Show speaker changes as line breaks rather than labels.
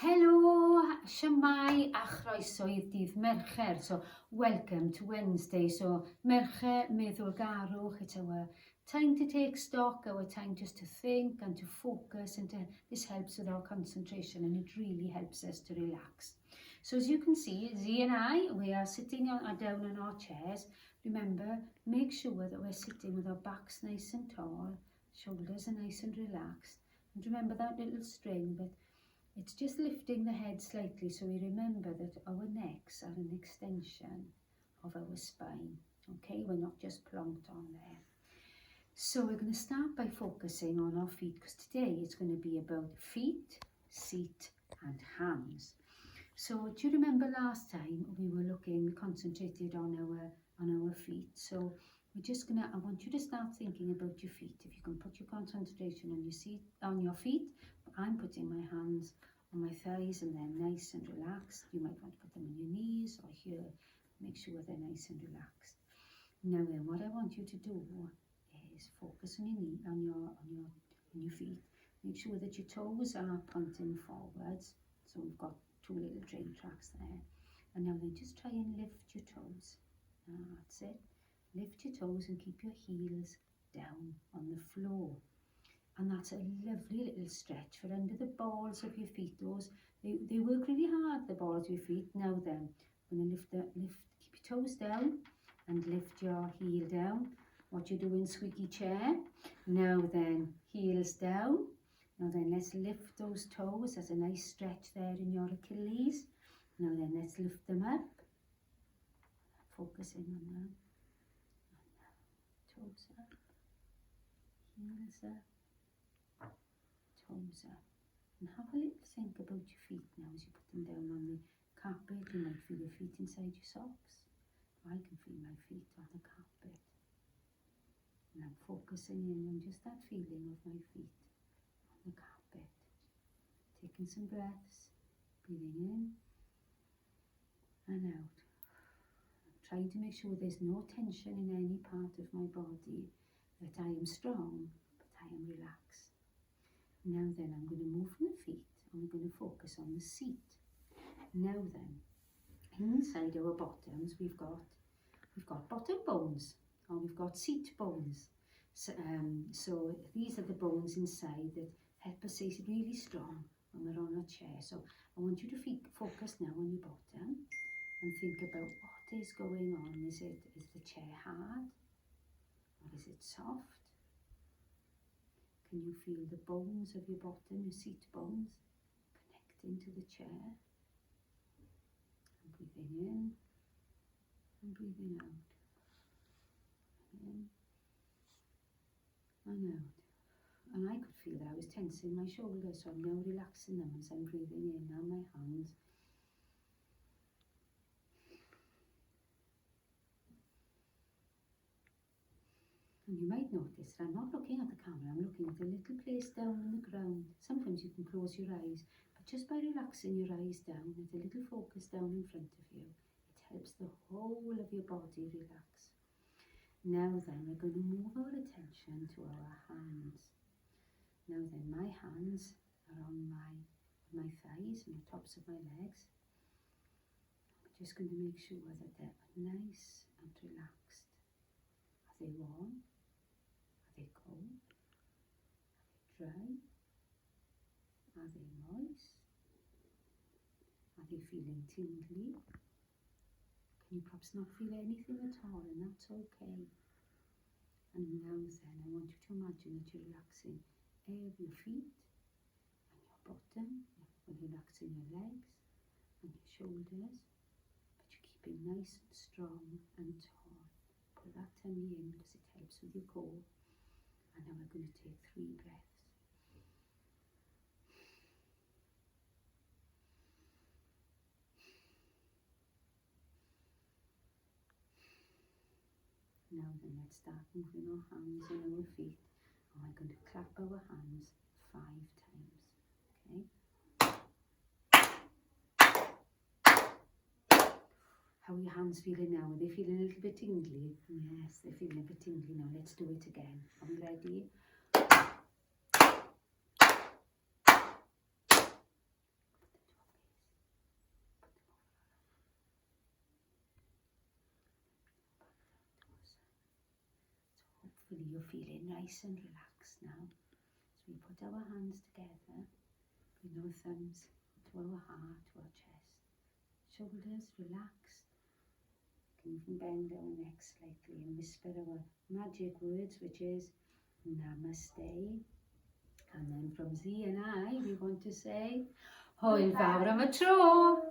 Helo, siamai a chroeso i'r dydd Mercher. So, welcome to Wednesday. So, Mercher, meddwlgarwch, it's our time to take stock, our time just to think and to focus, and this helps with our concentration, and it really helps us to relax. So, as you can see, Z and I, we are sitting down on our chairs. Remember, make sure that we're sitting with our backs nice and tall, shoulders are nice and relaxed. And remember that little string, but it's just lifting the head slightly, so we remember that our necks are an extension of our spine. Okay, we're not just plonked on there. So we're going to start by focusing on our feet, because today it's going to be about feet, seat and hands. So do you remember last time we concentrated on our feet? So we're just gonna, I want you to start thinking about your feet. If you can put your concentration on your feet. I'm putting my hands on my thighs and they're nice and relaxed. You might want to put them on your knees or here. Make sure they're nice and relaxed. Now then, what I want you to do is focus on your feet. Make sure that your toes are pointing forwards. So we've got two little train tracks there. And now then, just try and lift your toes. That's it. Lift your toes and keep your heels down on the floor. And that's a lovely little stretch for under the balls of your feet. They work really hard, the balls of your feet. Now then, I'm going to keep your toes down and lift your heel down. What you do in squeaky chair. Now then, heels down. Now then, let's lift those toes. There's a nice stretch there in your Achilles. Now then, let's lift them up. Focusing on them. Toes up. Heels up. Toes up. And have a little think about your feet now as you put them down on the carpet. You might feel your feet inside your socks. I can feel my feet on the carpet. And I'm focusing in on just that feeling of my feet on the carpet. Taking some breaths, breathing in and out. I'm trying to make sure there's no tension in any part of my body, that I am strong, but I am relaxed. Now then, I'm going to move from the feet and we're going to focus on the seat. Now then, inside our bottoms we've got bottom bones, or we've got seat bones. So these are the bones inside that help us stay really strong when we're on a chair. So I want you to focus now on your bottom and think about what is going on. Is the chair hard or is it soft? Can you feel the bones of your bottom, your seat bones, connecting to the chair? And breathing in and breathing out. In and out. And I could feel that I was tensing my shoulders, so I'm now relaxing them as I'm breathing in. Now my hands. And you might notice that I'm not looking at the camera, I'm looking at a little place down on the ground. Sometimes you can close your eyes, but just by relaxing your eyes down with a little focus down in front of you, it helps the whole of your body relax. Now then, we're going to move our attention to our hands. Now then, my hands are on my thighs and the tops of my legs. I'm just going to make sure that they're nice and relaxed. Are they warm? Are they cold? Are they dry? Are they moist? Are they feeling tingly? Can you perhaps not feel anything at all, and that's okay. And now then, I want you to imagine that you're relaxing your feet and your bottom. You're relaxing your legs and your shoulders, but you're keeping nice and strong and tall. Put that tummy in because it helps with your core. And now we're going to take 3 breaths. Now then, let's start moving our hands and our feet. And we're going to clap our hands 5 times. Okay? How are your hands feeling now? Are they feeling a little bit tingly? Yes, they're feeling a bit tingly now. Let's do it again. Are we ready? hopefully you're feeling nice and relaxed now. So we put our hands together, bring our thumbs to our heart, to our chest. Shoulders relaxed. You can even bend our neck slightly and whisper our magic words, which is Namaste. And then from Z and I, we want to say, Hwyl fawr am y tro!